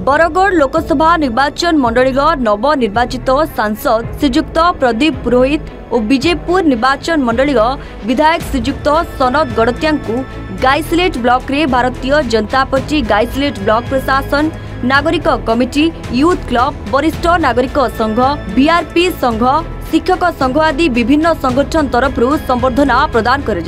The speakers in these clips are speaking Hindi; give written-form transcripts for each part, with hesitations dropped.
बरगढ़ लोकसभा निर्वाचन मंडलीर नवनिर्वाचित सांसद श्रीयुक्त प्रदीप पुरोहित और विजयपुर निर्वाचन मंडलीर विधायक श्रीयुक्त सनद गड़तिया गाइसिलेट ब्लॉक रे भारतीय जनता पार्टी गाइसिलेट ब्लॉक प्रशासन नागरिक कमिटी यूथ क्लब वरिष्ठ नागरिक संघ बीआरपी संघ शिक्षक संघ आदि विभिन्न संगठन तरफ संबर्धना प्रदान कर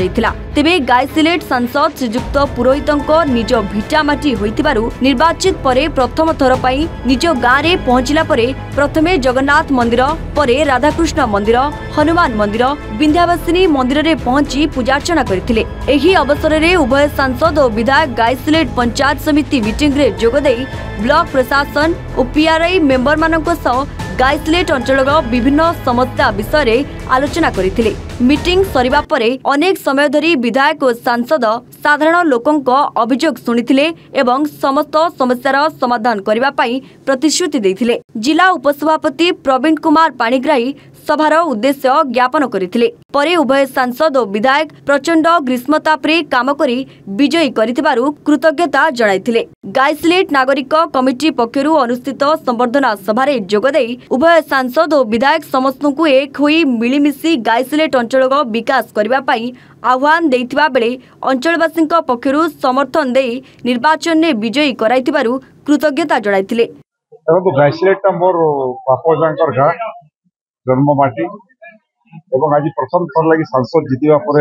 तेबे गाइसिलेट सांसद श्रीयुक्त पुरोहित निज भिटामाटी होइतिबारु निर्वाचित परे प्रथम थर पई निज गाँव में पहुंचला परे प्रथमे जगन्नाथ मंदिर परे राधाकृष्ण मंदिर हनुमान मंदिर विंध्यावासिनी मंदिर रे पहुंची पूजार्चना करथिले। एही अवसर रे उभय सांसद और विधायक गाइसिलेट पंचायत समिति मीटिंग रे जोगदे ब्लॉक प्रशासन और पीआरआई मेंबर मानक सह गाइसिलेट अंचल विभिन्न समस्या विषय आलोचना करथिले। मीटिंग सरिबा परे अनेक समय धरी विधायक और सांसद साधारण लोकंक अभियोग सुनिथिले एवं समस्त समस्यार समाधान करबा पई प्रतिश्रुति देथिले। जिला उपसभापति प्रवीण कुमार पाणिग्राही सभार उद्देश्य ज्ञापन करथिले। परे उभय सांसद और विधायक प्रचंड ग्रीष्मतापरे काम करी विजयी करिथिबारु कृतज्ञता जणाइथिले। गाइसिलेट नागरिक कमिटी पक्षरु अनुष्ठित संबर्धना सभारे जोगदेई उभय सांसद और विधायक समस्तଙ୍କୁ एक होई मिलिमिशि गाइसिलेट अंचल विकास करबा पई आह्वान देइथिबा बेले अंचलवासीक पक्षरु समर्थन देई निर्वाचन में विजयी कराइथिबारु कृतज्ञता जणाइथिले। गाइसिलेट मोर बापजांकर गाँ जन्ममाटी एवं आज प्रथम थर लगी सांसद जीतवा पर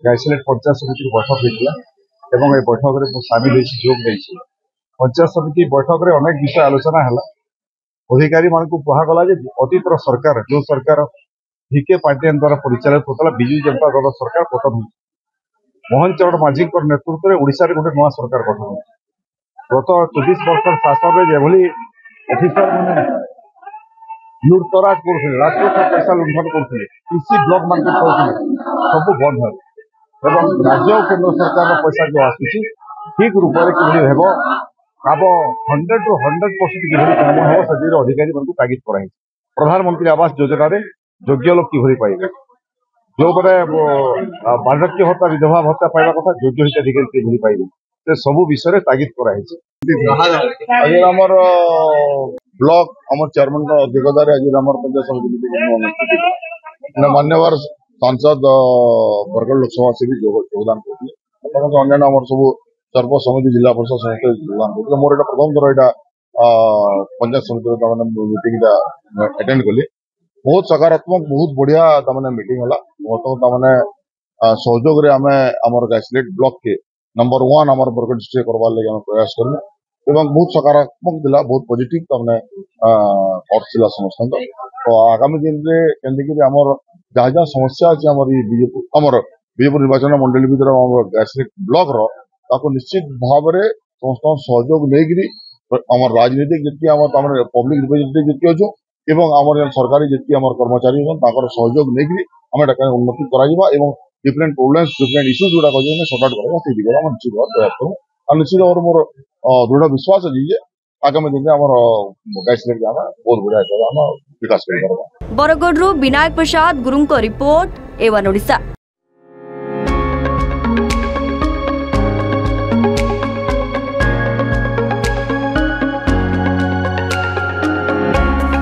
गाइसिलेट पंचायत समिति बैठक होता एवं ए बैठक में सामिल जोग नहीं। पंचायत समिति बैठक में अनेक विषय आलोचना है। अधिकारी मान कहगला अतीतर सरकार जो सरकार भिके पार्टियन द्वारा परिचालित होता विजु जनता दल सरकार पतन हो मोहन चरण माझी नेतृत्व में ओडिशा रे गोटे नया सरकार गठन हो गत 24 वर्ष शासन में जेभली अफिसर मैंने लुटतराज कर पैसा लुंठन करते कृषि ब्लॉक मान सब बंद है एवं राज्य और केंद्र सरकार पैसा जो आसूसी ठीक रूप से किभली हेब अब 100 to 100% किभली काम हो से अधिकारी मान तागिद कराई। प्रधानमंत्री आवास योजना रे योग्य लोक किभली पाइबे जो मैंने बार्धक्य भत्ता विधवा भत्ता पाइबा कथा योग्य हिताधिकारी किभली पाइबे से सब विषय तागिद कराई। आज आमर ब्लॉक आम चेयरमैन अध्यक्षतार आज आम पंचायत समिति मान्यवर सांसद बरगढ़ लोकसभा से भी योगदान करते अन्य आम सब सर्व समिति जिला परिषद समस्त योगदान करते। मोर यहाँ प्रथम थर यहाँ पंचायत समिति मीटिंग अटेंड कली बहुत सकारात्मक बहुत बढ़िया मीटिंग है। बहुत सहयोग आम आमर गाइसिलेट ब्लॉक के नंबर 1 आम बरगढ़ डिस्ट्रिक्ट करवार लगे प्रयास करूँ एवं बहुत सकारात्मक दिला बहुत पॉजिटिव तमने अर्थ समस्त। तो आगामी दिन में केंद्र आमर जहाँ जहाँ समस्या अच्छी आमर विजयपुर निर्वाचन मंडली भर गाइसिलेट ब्लॉक निश्चित भाव में समस्त सहयोग नहीं आमर राजनीतिक जी पब्लिक रिप्रेजेंटेटिव जी अच्छे एवं आमर सरकारी जी आम कर्मचारी सहयोग नहीं आम उन्नति करा डिफरेंट प्रोब्लेम्स डिफरेंट इश्यूज गुड़ा सर्ट आउट करा से दिगरे निश्चित भाव प्रयास करूँ और निश्चित भाव मोर दृढ़ विश्वास अच्छी आगामी दिन में आम गाइसिलेट बहुत बढ़िया विकास कर। बरगढ़ विनायक प्रसाद गुरुंको रिपोर्ट A1 ओडिशा।